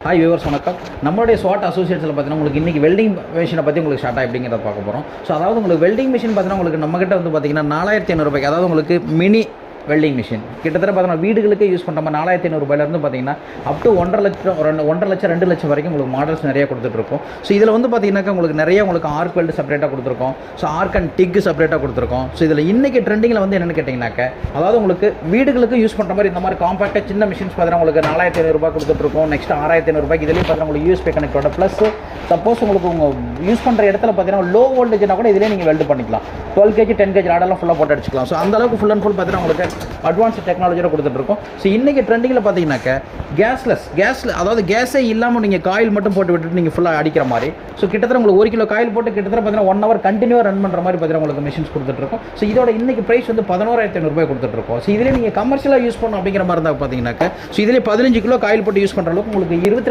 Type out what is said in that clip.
Hi viewers வணக்கம். நம்மளுடைய ஸ்வாட் அசோசியேட்ஸில் பார்த்தீங்கன்னா உங்களுக்கு இன்றைக்கி வெல்டிங் மிஷினை பற்றி உங்களுக்கு ஷார்ட்டாக எப்படிங்கிறத பார்க்க போகிறோம். ஸோ அதாவது உங்களுக்கு வெல்டிங் மிஷின் பார்த்தீங்கன்னா உங்களுக்கு நம்மகிட்ட வந்து பார்த்தீங்கன்னா 4500 அதாவது உங்களுக்கு மினி வெல்டிங் மிஷின் கிட்டத்தட்ட பார்த்தீங்கன்னா வீடுகளுக்கு யூஸ் பண்ணுற மாதிரி 4500 பார்த்தீங்கன்னா அப் டு 1.5 லட்சம் 1.5 லட்சம் 2 லட்சம் வரைக்கும் உங்களுக்கு மாடல்ஸ் நிறைய கொடுத்துட்ருக்கோம். ஸோ இதில் வந்து பார்த்தீங்கன்னாக்கா உங்களுக்கு நிறைய உங்களுக்கு ஆர்க் வெல்டு செப்பரேட்டாக கொடுத்துருக்கோம். ஸோ ஆர்க் அண்ட் டிக் செப்பரேட்டாக கொடுத்துருக்கோம். ஸோ இதில் இன்றைக்கி ட்ரெண்டிங்கில் வந்து என்னென்னு கேட்டிங்கனாக்கா அதாவது உங்களுக்கு வீடுகளுக்கு யூஸ் பண்ணுற மாதிரி இந்த மாதிரி காம்பாக்டாக சின்ன மிஷின்ஸ் பார்த்தீங்கன்னா உங்களுக்கு 4500 கொடுத்துட்ருக்கோம். நெக்ஸ்ட் 6500 இதுலேயும் பார்த்தீங்கன்னா உங்களுக்கு யூஎஸ்பி கனெக்டோட ப்ளஸ் சப்போஸ் உங்களுக்கு உங்கள் யூஸ் பண்ணுற இடத்துல பார்த்தீங்கன்னா லோ வோல்டேஜ்னா கூட இதிலே நீங்கள் வெல்டு பண்ணிக்கலாம். 12 kg 10 kg ஆடெல்லாம் ஃபுல்லாக போட்டு அடிச்சிக்கலாம். ஸோ அந்தளவுக்கு ஃபுல் அண்ட் ஃபுல் பார்த்தீங்கன்னா உங்களுக்கு அட்வான்ஸ் டெக்னாலஜியோட கொடுத்துட்ருக்கோம். ஸோ இன்றைக்கி ட்ரெண்டிங்கில் பார்த்தீங்கன்னாக்க கேஸில் அதாவது கேஸே இல்லாமல் நீங்கள் காயில் மட்டும் போட்டு விட்டுட்டு நீங்கள் ஃபுல்லாக அடிக்கிற மாதிரி. ஸோ கிட்டத்தட்ட உங்களுக்கு 1 கிலோ காயில் போட்டு கிட்டத்தட்ட பார்த்தீங்கன்னா 1 hour கண்டினியூவாக ரன் பண்ணுற மாதிரி பார்த்தீங்கன்னா உங்களுக்கு மிஷின்ஸ் கொடுத்துட்ருக்கோம். ஸோ இதோட இன்றைக்கி ப்ரைஸ் வந்து 11500 கொடுத்துட்ருக்கோம். ஸோ இதிலே நீங்கள் கமர்ஷியலாக யூஸ் பண்ணணும் அப்படிங்கிற மாதிரி இருந்தால் பார்த்தீங்கன்னாக்க ஸோ இதிலே 15 கிலோ காயில் போட்டு யூஸ் பண்ணுற அளவுக்கு உங்களுக்கு 22